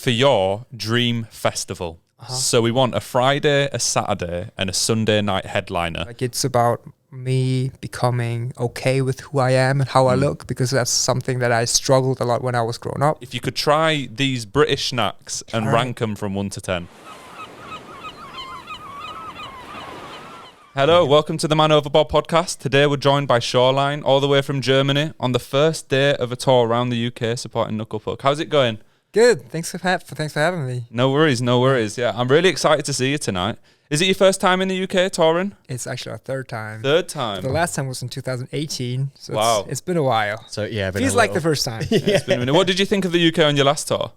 for your dream festival. So we want a Friday, a Saturday, and a Sunday night headliner. Like it's about me becoming okay with who I am and how I look, because that's something that I struggled a lot when I was growing up. If you could try these British snacks and rank them from 1 to 10. Hello, welcome to the Man Overboard podcast. Today we're joined by Shoreline, all the way from Germany, on the first day of a tour around the UK supporting Knucklepuck. How's it going? Good. Thanks for having me. No worries. Yeah, I'm really excited to see you tonight. Is it your first time in the UK touring? It's actually our third time. Third time. The last time was in 2018. So wow. It's been a while. So yeah, feels like the first time. Yeah, it's been a minute. What did you think of the UK on your last tour?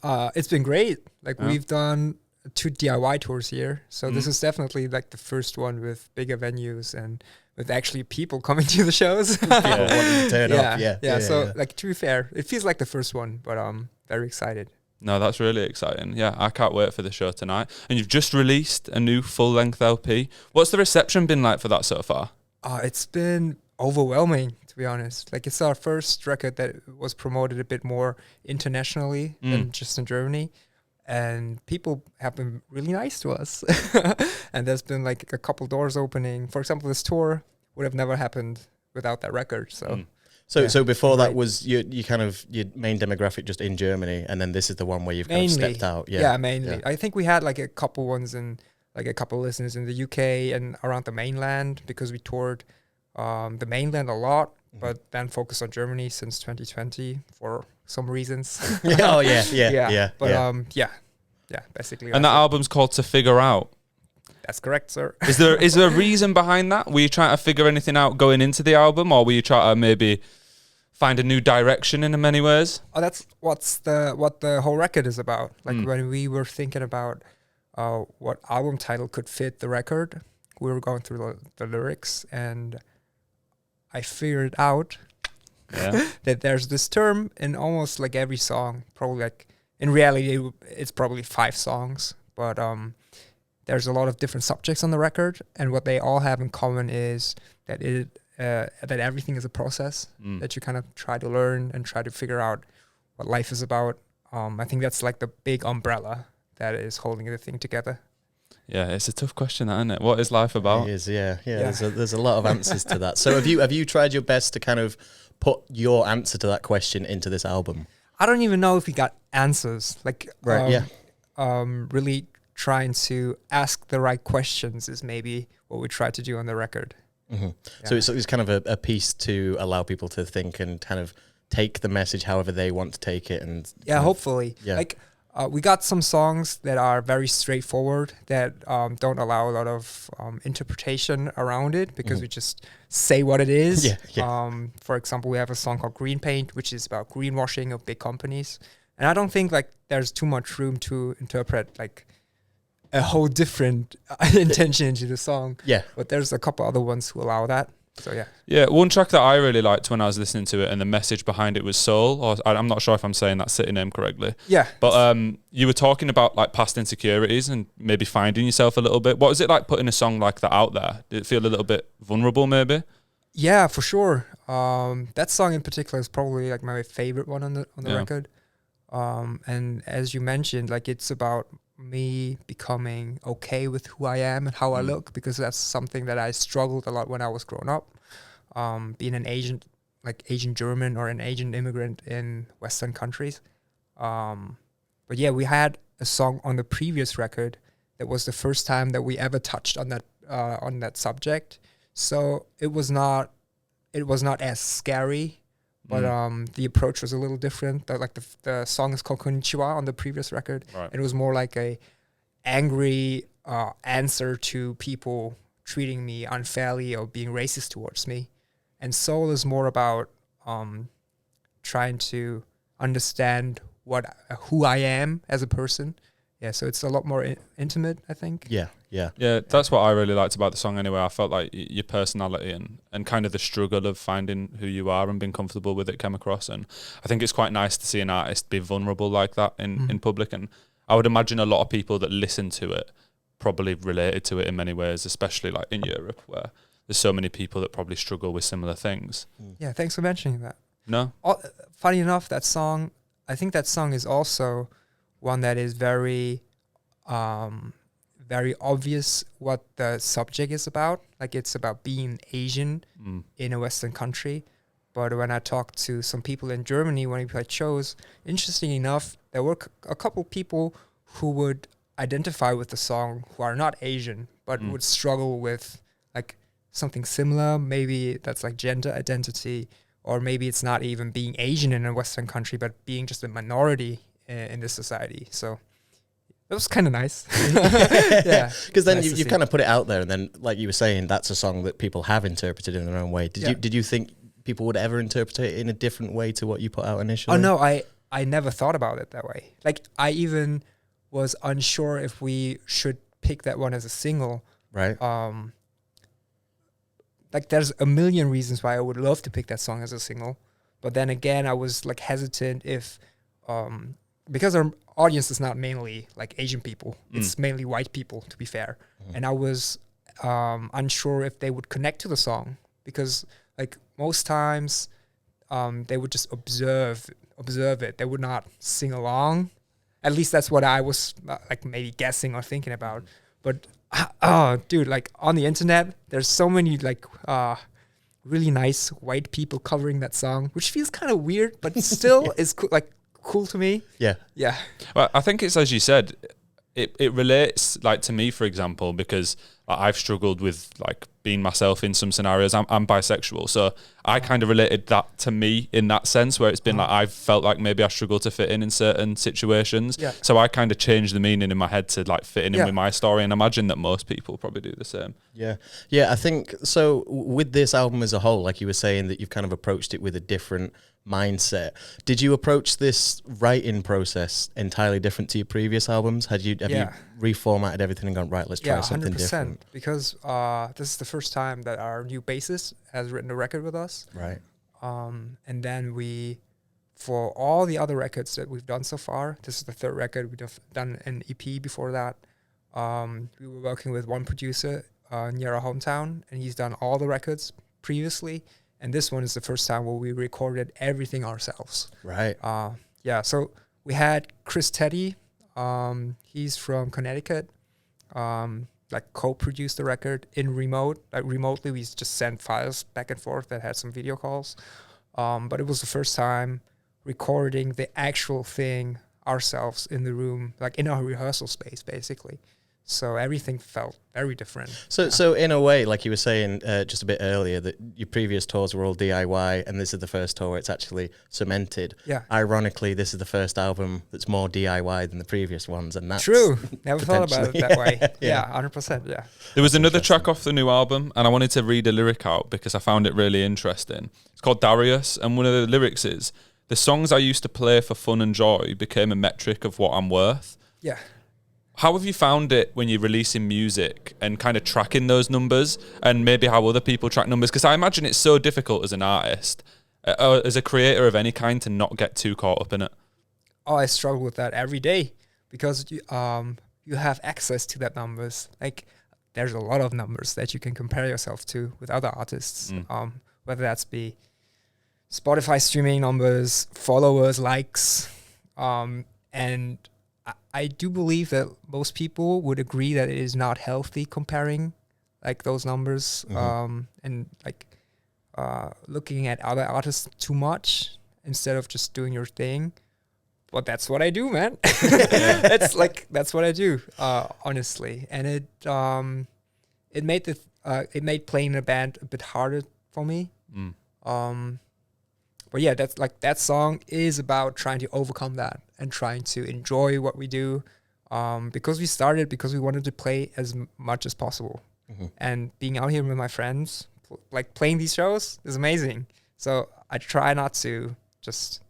It's been great. Like we've done 2 DIY tours here. So this is definitely like the first one with bigger venues and with actually people coming to the shows. People wanting to turn up. So like, to be fair, it feels like the first one, but very excited. No, that's really exciting. Yeah, I can't wait for the show tonight. And you've just released a new full-length LP. What's the reception been like for that so far? It's been overwhelming, to be honest. Like, it's our first record that was promoted a bit more internationally than just in Germany. And people have been really nice to us. And there's been like a couple doors opening. For example, this tour would have never happened without that record. So before that was your kind of your main demographic just in Germany, and then this is the one where you've kind of stepped out. Yeah, mainly. Yeah. I think we had like a couple ones in, like a couple listeners in the UK and around the mainland, because we toured the mainland a lot, but then focused on Germany since 2020 for some reasons. But basically. And that album's called To Figure Out. That's correct, sir. Is there a reason behind that? Were you trying to figure anything out going into the album, or were you trying to maybe find a new direction in many ways? Oh, that's what the whole record is about. Like when we were thinking about what album title could fit the record, we were going through the lyrics, and I figured out that there's this term in almost like every song. Probably like in reality, it's probably 5 songs, but there's a lot of different subjects on the record, and what they all have in common is that that everything is a process that you kind of try to learn and try to figure out what life is about. I think that's like the big umbrella that is holding the thing together. Yeah, it's a tough question, isn't it? What is life about? It is, yeah. There's a lot of answers to that. So have you tried your best to kind of put your answer to that question into this album? I don't even know if we got answers. Like, really trying to ask the right questions is maybe what we try to do on the record. Mm-hmm. Yeah. So it's kind of a piece to allow people to think and kind of take the message however they want to take it. And hopefully. Yeah. Like, we got some songs that are very straightforward, that don't allow a lot of interpretation around it, because we just say what it is. For example, we have a song called Green Paint, which is about greenwashing of big companies. And I don't think like there's too much room to interpret like a whole different intention into the song. Yeah. But there's a couple other ones who allow that. So yeah. Yeah, one track that I really liked when I was listening to it, and the message behind it was Soul, or I'm not sure if I'm saying that city name correctly. Yeah. But you were talking about like past insecurities and maybe finding yourself a little bit. What was it like putting a song like that out there? Did it feel a little bit vulnerable maybe? Yeah, for sure. That song in particular is probably like my favorite one on the record. And as you mentioned, like it's about me becoming okay with who I am and how I look, because that's something that I struggled a lot when I was growing up. Being an Asian German or an Asian immigrant in Western countries. But yeah, we had a song on the previous record that was the first time that we ever touched on that subject. So it was not as scary, but the approach was a little different. The song is called Konnichiwa on the previous record, right. And it was more like a angry answer to people treating me unfairly or being racist towards me. And Soul is more about trying to understand who I am as a person. Yeah, so it's a lot more intimate, I think. Yeah. That's what I really liked about the song anyway. I felt like your personality and kind of the struggle of finding who you are and being comfortable with it came across. And I think it's quite nice to see an artist be vulnerable like that in public. And I would imagine a lot of people that listen to it probably related to it in many ways, especially like in Europe, where there's so many people that probably struggle with similar things. Yeah, thanks for mentioning that. No? Funny enough, I think that song is also one that is very very obvious what the subject is about. Like it's about being Asian in a Western country. But when I talked to some people in Germany when we played shows, interesting enough, there were a couple people who would identify with the song who are not Asian, but would struggle with like something similar. Maybe that's like gender identity, or maybe it's not even being Asian in a Western country, but being just a minority in this society. So it was kind of nice. Yeah, because then you kind of put it out there, and then like you were saying, that's a song that people have interpreted in their own way. Did you think people would ever interpret it in a different way to what you put out initially? Oh no, I never thought about it that way. Like I even was unsure if we should pick that one as a single. Right. Like there's a million reasons why I would love to pick that song as a single, but then again I was like hesitant if because our audience is not mainly like Asian people, it's mainly white people, to be fair. And I was unsure if they would connect to the song, because like most times they would just observe it. They would not sing along. At least that's what I was like maybe guessing or thinking about. But oh, dude, like on the internet, there's so many like really nice white people covering that song, which feels kind of weird, but still is cool to me. Yeah. Yeah. Well, I think it's, as you said, it relates like to me, for example, because I've struggled with like being myself in some scenarios. I'm bisexual, so I kind of related that to me in that sense, where it's been like I've felt like maybe I struggle to fit in certain situations. Yeah. So I kind of changed the meaning in my head to like fitting in with my story, and I imagine that most people probably do the same. Yeah. Yeah, I think so. With this album as a whole, like you were saying, that you've kind of approached it with a different mindset. Did you approach this writing process entirely different to your previous albums? Have you reformatted everything and gone, right, let's try something 100%, different? because this is the first time that our new bassist has written a record with us. Right. And then we, for all the other records that we've done so far, this is the third record. We've done an EP before that. We were working with one producer near our hometown, and he's done all the records previously. And this one is the first time where we recorded everything ourselves. Right. So we had Chris Teddy. He's from Connecticut. Like co-produced the record in remotely. We just sent files back and forth that had some video calls. But it was the first time recording the actual thing ourselves in the room, like in our rehearsal space, basically. So everything felt very different. So in a way, like you were saying just a bit earlier, that your previous tours were all DIY, and this is the first tour where it's actually cemented. Yeah. Ironically, this is the first album that's more DIY than the previous ones, and that's true. Never thought about it that way. Yeah. 100%. Yeah. There was another track off the new album, and I wanted to read a lyric out because I found it really interesting. It's called Darius, and one of the lyrics is, "The songs I used to play for fun and joy became a metric of what I'm worth." Yeah. How have you found it when you're releasing music and kind of tracking those numbers, and maybe how other people track numbers? Because I imagine it's so difficult as an artist, or as a creator of any kind, to not get too caught up in it. Oh, I struggle with that every day, because you have access to that numbers. Like there's a lot of numbers that you can compare yourself to with other artists, whether that's be Spotify streaming numbers, followers, likes, and I do believe that most people would agree that it is not healthy comparing like those numbers and like looking at other artists too much instead of just doing your thing. But that's what I do, man. That's what I do, honestly. And it made playing in a band a bit harder for me. But yeah, that's like that song is about trying to overcome that and trying to enjoy what we do, because we wanted to play as much as possible, and being out here with my friends, like playing these shows is amazing. So I try not to just,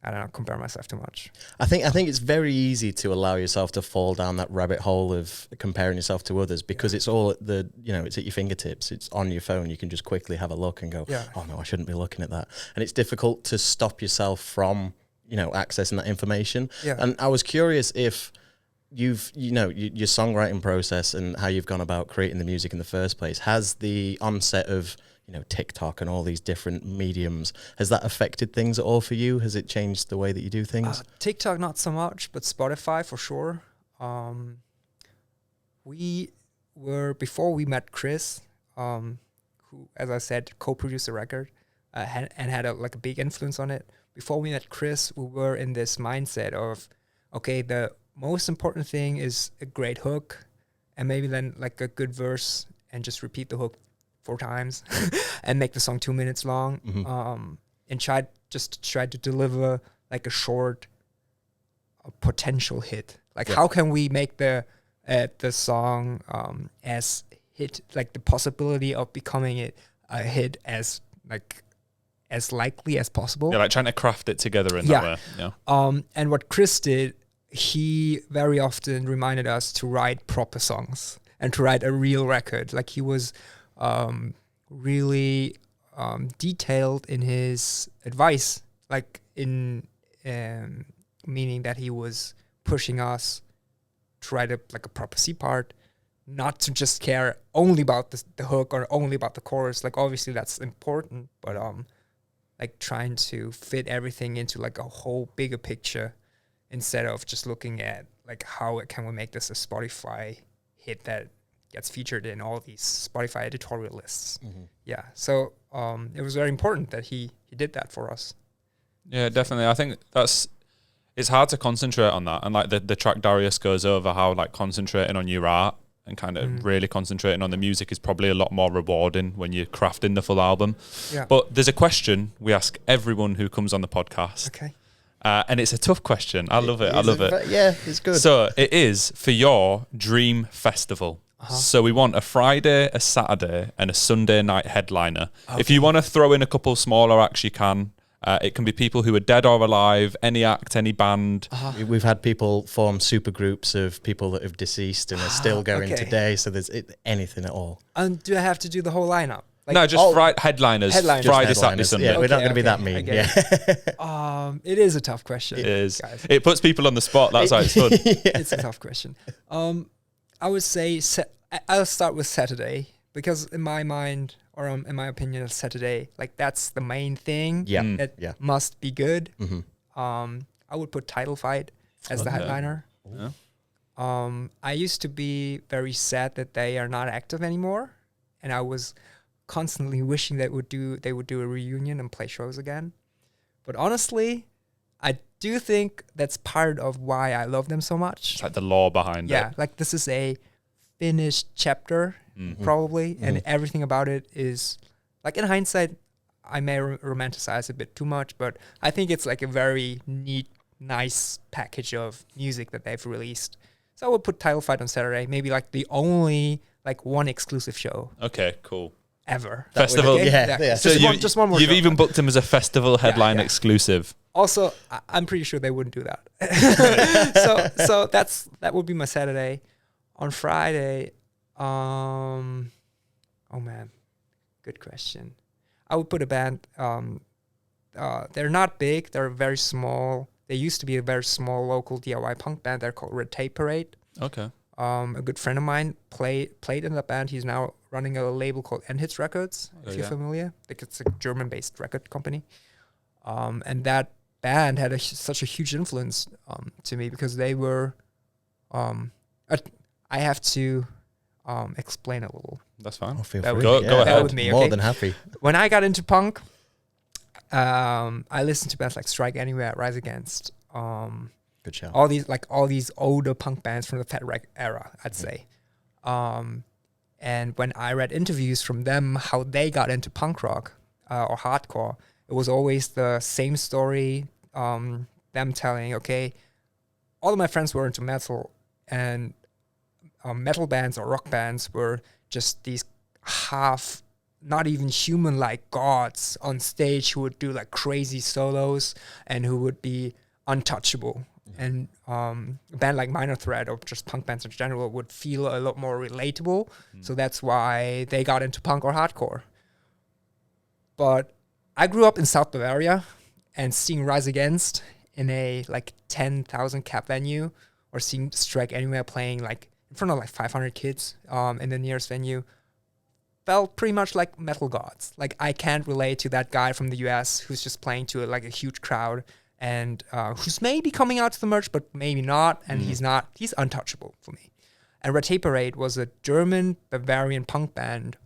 I don't know, compare myself too much. I think it's very easy to allow yourself to fall down that rabbit hole of comparing yourself to others, because it's all at it's at your fingertips. It's on your phone. You can just quickly have a look and go, oh no, I shouldn't be looking at that. And it's difficult to stop yourself from, accessing that information. Yeah. And I was curious if your songwriting process and how you've gone about creating the music in the first place, has the onset of TikTok and all these different mediums. Has that affected things at all for you? Has it changed the way that you do things? TikTok, not so much, but Spotify for sure. Before we met Chris, who, as I said, co-produced the record and had a big influence on it. Before we met Chris, we were in this mindset of, okay, the most important thing is a great hook and maybe then like a good verse and just repeat the hook 4 times and make the song 2 minutes long. And try to deliver like a short potential hit. Like how can we make the song as hit, like the possibility of becoming a hit as likely as possible. Yeah, like trying to craft it together in that way. Yeah. And what Chris did, he very often reminded us to write proper songs and to write a real record. Like he was really detailed in his advice, like in meaning that he was pushing us to write a proper C part, not to just care only about the hook or only about the chorus. Like obviously that's important, but like trying to fit everything into like a whole bigger picture instead of just looking at like how can we make this a Spotify hit that gets featured in all these Spotify editorial lists. Yeah, so it was very important that he did that for us. Yeah, definitely. I think it's hard to concentrate on that, and like the track Darius goes over how like concentrating on your art and kind of really concentrating on the music is probably a lot more rewarding when you're crafting the full album. Yeah. But there's a question we ask everyone who comes on the podcast. Okay. And it's a tough question. I love it. Yeah, it's good. So it is for your dream festival. So we want a Friday, a Saturday, and a Sunday night headliner. Okay. If you want to throw in a couple smaller acts, you can. It can be people who are dead or alive, any act, any band. We've had people form super groups of people that have deceased and are still going today. So there's anything at all. And do I have to do the whole lineup? Like no, just headliners. Friday, Saturday, Sunday. Yeah, we're not going to be that mean. Yeah. It is a tough question. It is. Guys. It puts people on the spot. That's why it's fun. It's a tough question. I would say I'll start with Saturday because in my mind, or in my opinion, Saturday, like that's the main thing that must be good. I would put Title Fight as the headliner. Yeah. I used to be very sad that they are not active anymore, and I was constantly wishing they would do a reunion and play shows again. But honestly, I do think that's part of why I love them so much. It's like the lore behind it. Yeah, like this is a finished chapter, probably, and everything about it is, like in hindsight, I may romanticize a bit too much, but I think it's like a very neat, nice package of music that they've released. So I would put Title Fight on Saturday, maybe like the only like one exclusive show. Okay, cool. Ever. Festival, yeah. So just one more. You've even booked him as a festival headline exclusive. Also, I'm pretty sure they wouldn't do that. so that would be my Saturday. On Friday, oh man, good question. I would put a band. They're not big. They're very small. They used to be a very small local DIY punk band. They're called Red Tape Parade. Okay. A good friend of mine played in that band. He's now running a label called N-Hits Records, if you're familiar. Like it's a German-based record company. And that band had such a huge influence to me because they were... I have to explain a little. That's fine. Feel free. Go ahead. With me, More than happy. When I got into punk, I listened to bands like Strike Anywhere, Rise Against. Good show. All these older punk bands from the Fat Wreck era, I'd say. And when I read interviews from them, how they got into punk rock or hardcore, it was always the same story. Them telling, okay, all of my friends were into metal, and metal bands or rock bands were just these half, not even human-like gods on stage who would do like crazy solos and who would be untouchable. And a band like Minor Threat or just punk bands in general would feel a lot more relatable. So that's why they got into punk or hardcore. But I grew up in South Bavaria, and seeing Rise Against in a like 10,000 cap venue, or seeing Strike Anywhere playing like in front of like 500 kids in the nearest venue, felt pretty much like metal gods. Like I can't relate to that guy from the US who's just playing to a huge crowd and who's maybe coming out to the merch, but maybe not. And he's untouchable for me. And Red Tape Parade was a German Bavarian punk band.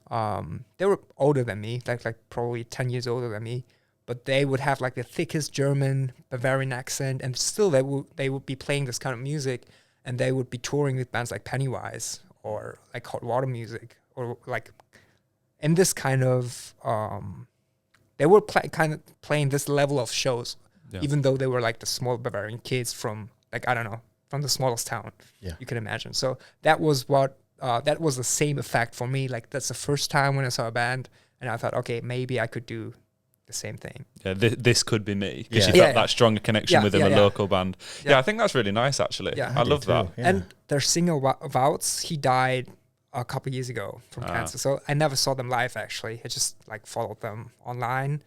They were older than me, like probably 10 years older than me, but they would have like the thickest German Bavarian accent, and still they would be playing this kind of music, and they would be touring with bands like Pennywise or like Hot Water Music, or like in this kind of they were playing this level of shows, even though they were like the small Bavarian kids from like, I don't know, from the smallest town you can imagine. So that was what that was the same effect for me. Like that's the first time when I saw a band and I thought, okay, maybe I could do the same thing. Yeah, this could be me, because you felt that stronger connection with a local band. Yeah, I think that's really nice, actually. Yeah, I love that. Yeah. And their singer Wouts, he died a couple years ago from cancer. So I never saw them live, actually. I just like followed them online.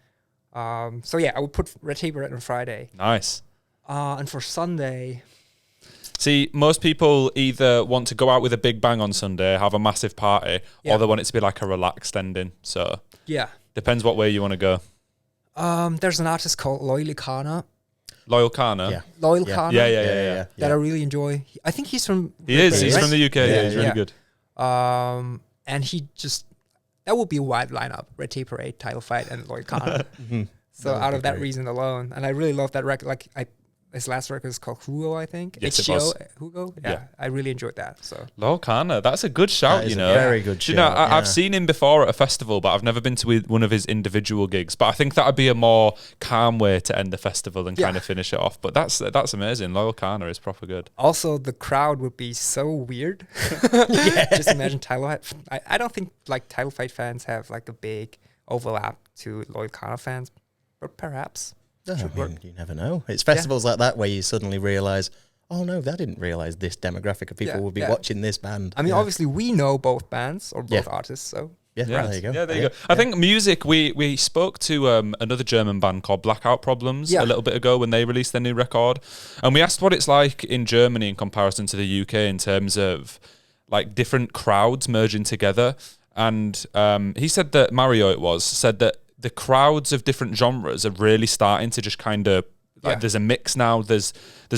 So yeah, I would put Red Tape Parade on Friday. Nice. And for Sunday... See, most people either want to go out with a big bang on Sunday, have a massive party, or they want it to be like a relaxed ending. So depends what way you want to go. There's an artist called Loyal Kana. Loyal Kana? Yeah. Loyal Kana. Yeah. That I really enjoy. I think he's from... He's from the UK. Yeah, he's really good. And he just... That would be a wide lineup. Red Tape Parade, Title Fight, and Loyal Kana. So out of that reason alone. And I really love that record. Like, his last record is called Hugo, I think. Yes, it was. Hugo? Yeah, I really enjoyed that. So Loyal Kana, that's a good shout, that is a very good shout. You know, I've seen him before at a festival, but I've never been to one of his individual gigs. But I think that would be a more calm way to end the festival and kind of finish it off. But that's amazing. Loyal Kana is proper good. Also, the crowd would be so weird. Just imagine Title Fight. I don't think like Title Fight fans have like a big overlap to Loyal Kana fans, but perhaps. You never know. It's festivals like that where you suddenly realise, oh no, I didn't realise this demographic of people would be watching this band. I mean, obviously we know both bands or both artists, so... Yeah, there you go. Yeah, there you go. I think music, we spoke to another German band called Blackout Problems a little bit ago when they released their new record. And we asked what it's like in Germany in comparison to the UK in terms of like different crowds merging together. And he said that Mario said that the crowds of different genres are really starting to just kind of like there's a mix now. There's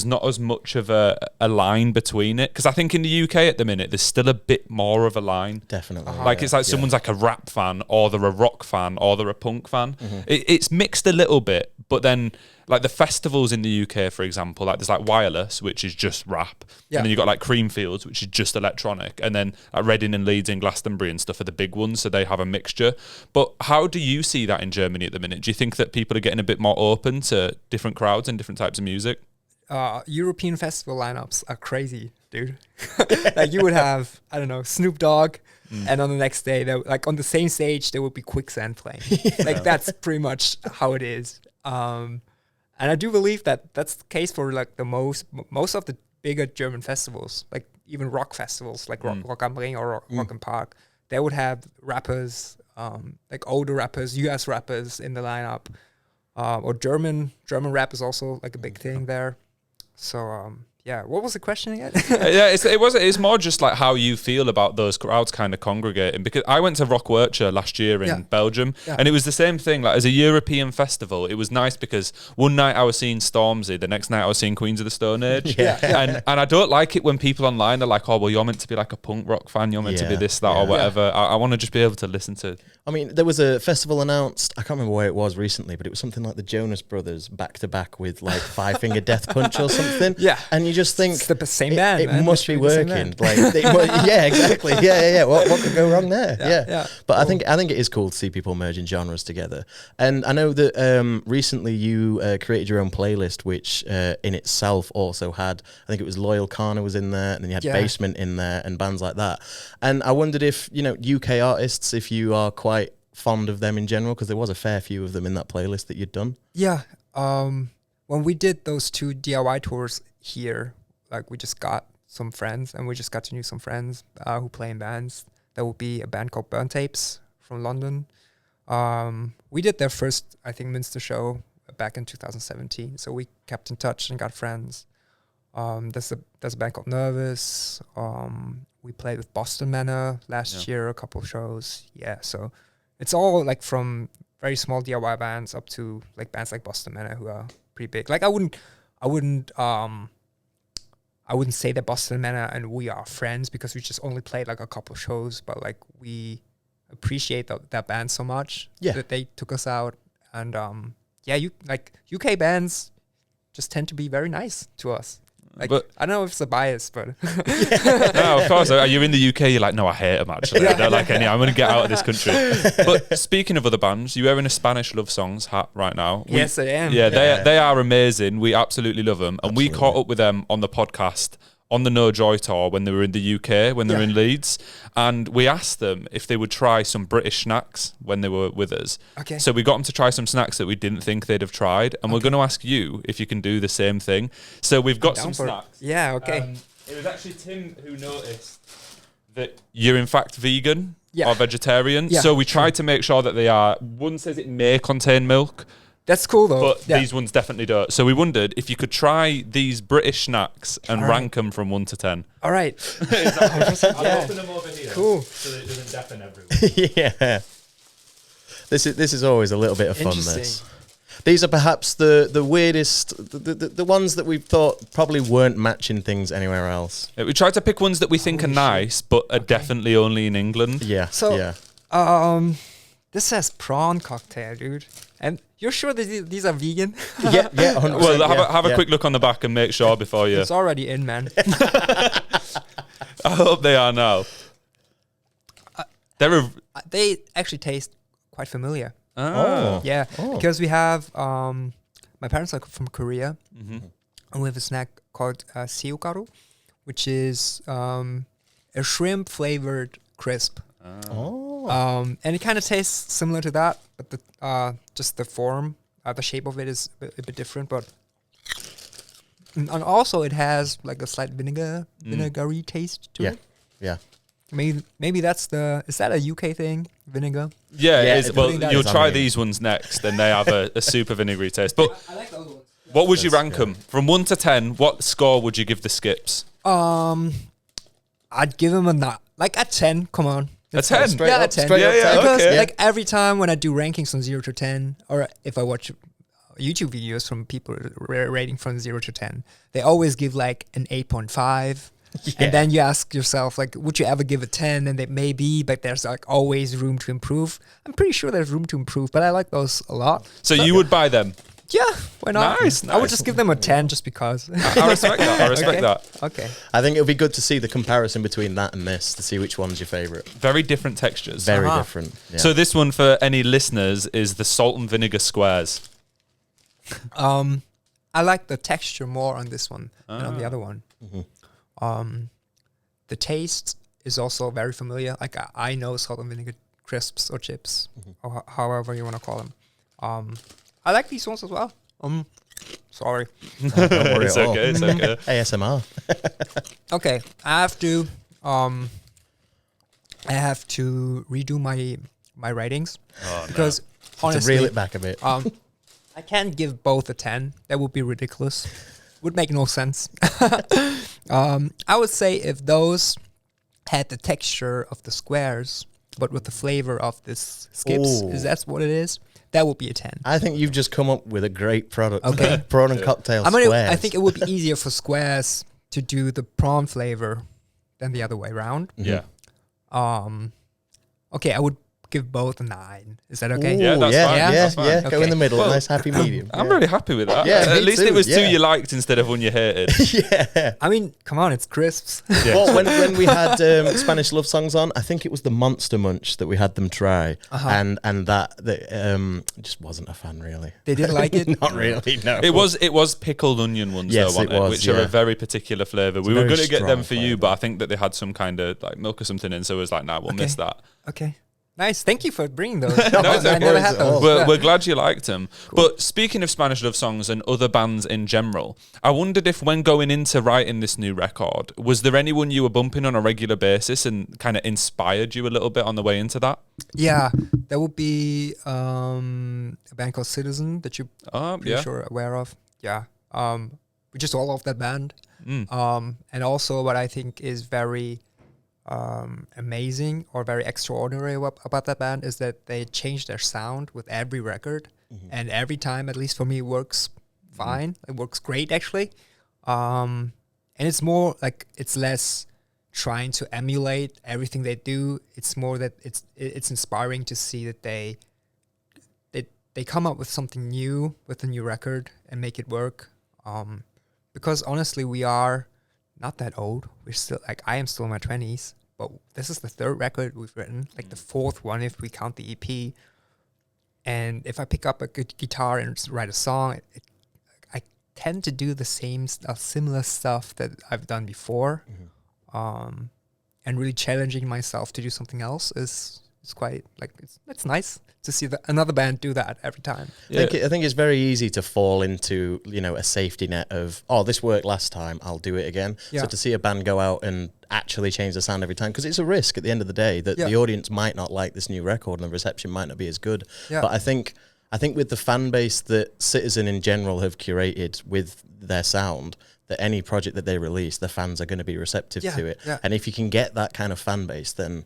not as much of a line between it, because I think in the UK at the minute there's still a bit more of a line. Definitely. Like it's like someone's like a rap fan, or they're a rock fan, or they're a punk fan. It's mixed a little bit, but then like the festivals in the UK, for example, like there's like Wireless, which is just rap, and then you've got like Creamfields, which is just electronic, and then like Reading and Leeds and Glastonbury and stuff are the big ones, so they have a mixture. But how do you see that in Germany at the minute? Do you think that people are getting a bit more open to different crowds and different types of music? European festival lineups are crazy, dude. Like you would have, I don't know, Snoop Dogg, and on the next day, like on the same stage, there would be Quicksand playing. Like that's pretty much how it is. And I do believe that that's the case for like the most of the bigger German festivals, like even rock festivals, like Rock am Ring or Rock im Park. They would have rappers, like older rappers, US rappers in the lineup, or German rap is also like a big thing there. So what was the question again? It's more just like how you feel about those crowds kind of congregating, because I went to Rock Werchter last year in Belgium, and it was the same thing. Like as a European festival, it was nice because one night I was seeing Stormzy, the next night I was seeing Queens of the Stone Age, and I don't like it when people online are like, oh well, you're meant to be like a punk rock fan, you're meant to be this, that, or whatever. I want to just be able to listen to. I mean, there was a festival announced, I can't remember where it was recently, but it was something like the Jonas Brothers back to back with like Five Finger Death Punch or something. And you just think it's the same band. It must be working. Like, exactly. What could go wrong there? But cool. I think it is cool to see people merging genres together. And I know that recently you created your own playlist, which in itself also had, I think it was Loyal Kana was in there, and then you had Basement in there and bands like that. And I wondered if, UK artists, if you are quite fond of them in general, because there was a fair few of them in that playlist that you'd done. Yeah. When we did those 2 DIY tours here, like we just got some friends, and we just got to know some friends who play in bands. There would be a band called Burn Tapes from London. We did their first, I think, Minster show back in 2017. So we kept in touch and got friends. There's a band called Nervous. We played with Boston Manor last year, a couple shows. Yeah, so it's all like from very small DIY bands up to like bands like Boston Manor who are pretty big. Like I wouldn't say that Boston Manor and we are friends because we just only played like a couple shows, but like we appreciate that band so much that they took us out. And UK bands just tend to be very nice to us. Like, but I don't know if it's a bias, but no, of course. You're in the UK. You're like, no, I hate them. Actually, I don't like any. I'm going to get out of this country. But speaking of other bands, you're wearing a Spanish Love Songs hat right now. Yes, I am. Yeah, they are amazing. We absolutely love them, and we caught up with them on the podcast on the No Joy tour when they were in the UK, when they were in Leeds, and we asked them if they would try some British snacks when they were with us. Okay. So we got them to try some snacks that we didn't think they'd have tried, and we're going to ask you if you can do the same thing. So we've got some snacks. Yeah, okay. It was actually Tim who noticed that you're in fact vegan or vegetarian. Yeah, so we tried to make sure that they are. One says it may contain milk. That's cool though. But these ones definitely don't. So we wondered if you could try these British snacks and rank them from 1 to 10. All right. I'll open them over here. Cool. So that it doesn't deafen everyone. Yeah. This is always a little bit of fun, this. These are perhaps the weirdest, the ones that we've thought probably weren't matching things anywhere else. Yeah, we tried to pick ones that we think are nice, but are definitely only in England. Yeah. So, this says prawn cocktail, dude. And you're sure that these are vegan? Yeah. Well, have a quick look on the back and make sure before you. It's already in, man. I hope they are now. They actually taste quite familiar. Oh. Yeah, because we have my parents are from Korea, and we have a snack called seogaru, which is a shrimp flavored crisp. And it kind of tastes similar to that, but just the form, the shape of it is a bit different. But and also it has like a slight vinegary taste to it. Yeah. Maybe that's is that a UK thing? Vinegar? Yeah, it is. Well, you'll try these ones next, and they have a super vinegary taste. But I like those ones. What would you rank them? From 1 to 10, what score would you give the skips? I'd give them a 10. Come on. A 10? Yeah, a 10. Because like every time when I do rankings from 0 to 10, or if I watch YouTube videos from people rating from 0 to 10, they always give like an 8.5. Yeah. And then you ask yourself, like, would you ever give a 10? And it may be, but there's like always room to improve. I'm pretty sure there's room to improve, but I like those a lot. So you would buy them? Yeah, why not? Nice. I would just give them a 10 just because. I respect that. I respect that. Okay. I think it would be good to see the comparison between that and this to see which one's your favourite. Very different textures. Very different. Yeah. So this one for any listeners is the salt and vinegar squares. I like the texture more on this one than on the other one. The taste is also very familiar. Like I know salt and vinegar crisps or chips, or however you want to call them. I like these ones as well. Sorry. Don't worry It's okay. It's okay. ASMR. Okay, I have to redo my ratings because honestly, to reel it back a bit. I can't give both a 10. That would be ridiculous. Would make no sense. I would say if those had the texture of the squares, but with the flavor of this skips, is that what it is? That would be a 10. I think you've just come up with a great product. Okay. Prawn and cocktail squares. I think it would be easier for squares to do the prawn flavor than the other way around. Yeah. Okay, I would give both a 9. Is that okay? Yeah, that's fine. Yeah, That's fine. yeah. Go Okay. in the middle. Nice happy medium. I'm really happy with that. Yeah, At least too, it was 2 yeah. you liked instead of 1 you hated. Yeah. I mean, come on, it's crisps. Yeah. Well, when we had Spanish Love Songs on, I think it was the Monster Munch that we had them try, and that just wasn't a fan really. They didn't like it? Not really. No. It was pickled onion ones, Yes, though, it was, which are a very particular flavour. We were very going to get them for strong you, flavour. but I think that they had some kind of like milk or something in, so it was like, nah, we'll miss that. Okay. Nice. Thank you for bringing those. No, I never had those. We're glad you liked them. Cool. But speaking of Spanish Love Songs and other bands in general, I wondered if when going into writing this new record, was there anyone you were bumping on a regular basis and kind of inspired you a little bit on the way into that? Yeah, there would be a band called Citizen that you're pretty sure aware of. Yeah. We just all love that band. And also what I think is very amazing or very extraordinary about that band is that they change their sound with every record. And every time, at least for me, it works fine. It works great, actually. And it's more like, it's less trying to emulate everything they do. It's more that it's inspiring to see that they come up with something new with a new record and make it work. Because honestly, we are not that old. We're still, like, I am still in my 20s, but this is the third record we've written, like the fourth one if we count the EP. And if I pick up a good guitar and write a song, I tend to do the same similar stuff that I've done before. And really challenging myself to do something else is quite, like, it's nice to see another band do that every time. I think it's very easy to fall into, a safety net of, oh, this worked last time, I'll do it again. So to see a band go out and actually change the sound every time, because it's a risk at the end of the day that the audience might not like this new record and the reception might not be as good. But I think with the fan base that Citizen in general have curated with their sound, that any project that they release, the fans are going to be receptive to it. And if you can get that kind of fan base, then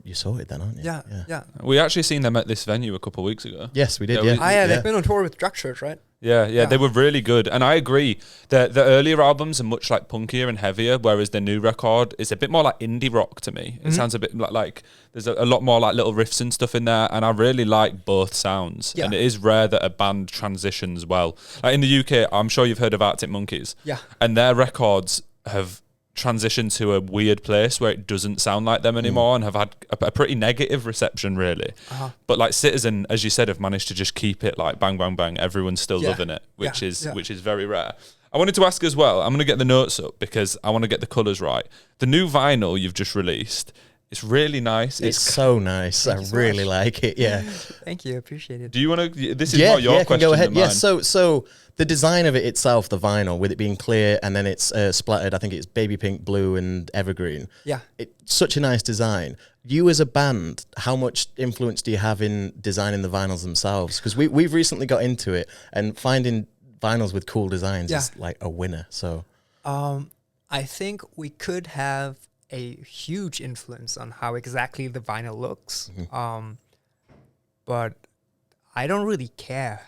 you're sorted then, aren't you? Yeah. We actually seen them at this venue a couple of weeks ago. Yes, we did. They've been on tour with Drug Church, right? Yeah, they were really good. And I agree. The earlier albums are much like punkier and heavier, whereas the new record is a bit more like indie rock to me. It sounds a bit like there's a lot more like little riffs and stuff in there, and I really like both sounds. And it is rare that a band transitions well. Like in the UK, I'm sure you've heard of Arctic Monkeys. Yeah. And their records have transitioned to a weird place where it doesn't sound like them anymore and have had a pretty negative reception, really. But like Citizen, as you said, have managed to just keep it like bang, bang, bang. Everyone's still loving it, which is very rare. I wanted to ask as well, I'm going to get the notes up because I want to get the colours right. The new vinyl you've just released, it's really nice. It's so nice. I really like it. Yeah. Thank you. Appreciate it. Do you want to? This is more your question. Go ahead. Than mine. So the design of it itself, the vinyl, with it being clear and then it's splattered. I think it's baby pink, blue, and evergreen. Yeah. It's such a nice design. You as a band, how much influence do you have in designing the vinyls themselves? Because we've recently got into it, and finding vinyls with cool designs is like a winner. So, I think we could have a huge influence on how exactly the vinyl looks. But I don't really care.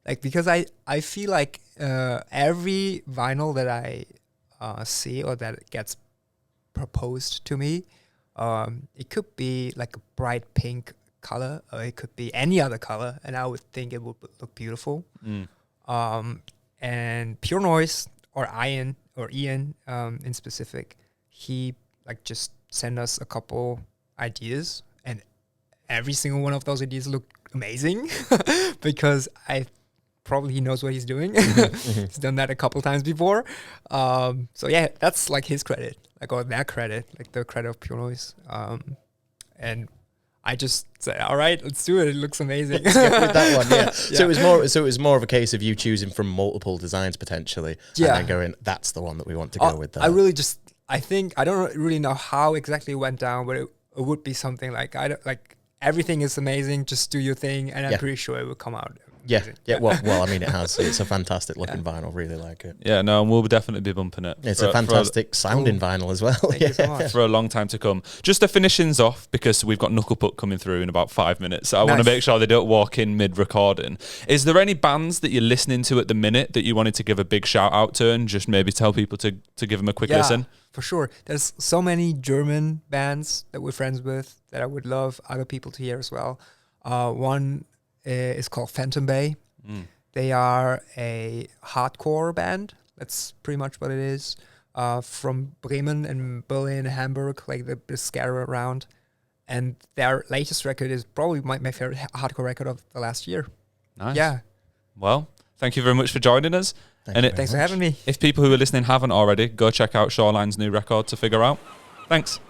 Like, because I feel like every vinyl that I see or that gets proposed to me, it could be like a bright pink color, or it could be any other color, and I would think it would look beautiful. And Pure Noise or Ian in specific, he like just sent us a couple ideas, and every single one of those ideas looked amazing because he knows what he's doing. He's done that a couple times before. So yeah, that's like his credit, like, or their credit, like the credit of Pure Noise. And I just said, all right, let's do it. It looks amazing. Let's get with that one, yeah. So it was more of a case of you choosing from multiple designs potentially, and then going, that's the one that we want to go with. I think I don't really know how exactly it went down, but it would be something like everything is amazing. Just do your thing, and I'm pretty sure it will come out. Yeah. Well, I mean, it has. It's a fantastic looking vinyl. Really like it. Yeah, no, and we'll definitely be bumping it. It's a fantastic sounding vinyl as well. Thank you so much. For a long time to come. Just to finish things off, because we've got Knuckle Puck coming through in about 5 minutes. So I want to make sure they don't walk in mid-recording. Is there any bands that you're listening to at the minute that you wanted to give a big shout out to, and just maybe tell people to give them a quick listen? For sure. There's so many German bands that we're friends with that I would love other people to hear as well. One is called Phantom Bay. They are a hardcore band. That's pretty much what it is. From Bremen and Berlin, Hamburg, like the scatter around. And their latest record is probably my favorite hardcore record of the last year. Nice. Yeah. Well, thank you very much for joining us. Thanks for having me. If people who are listening haven't already, go check out Shoreline's new record to figure out. Thanks.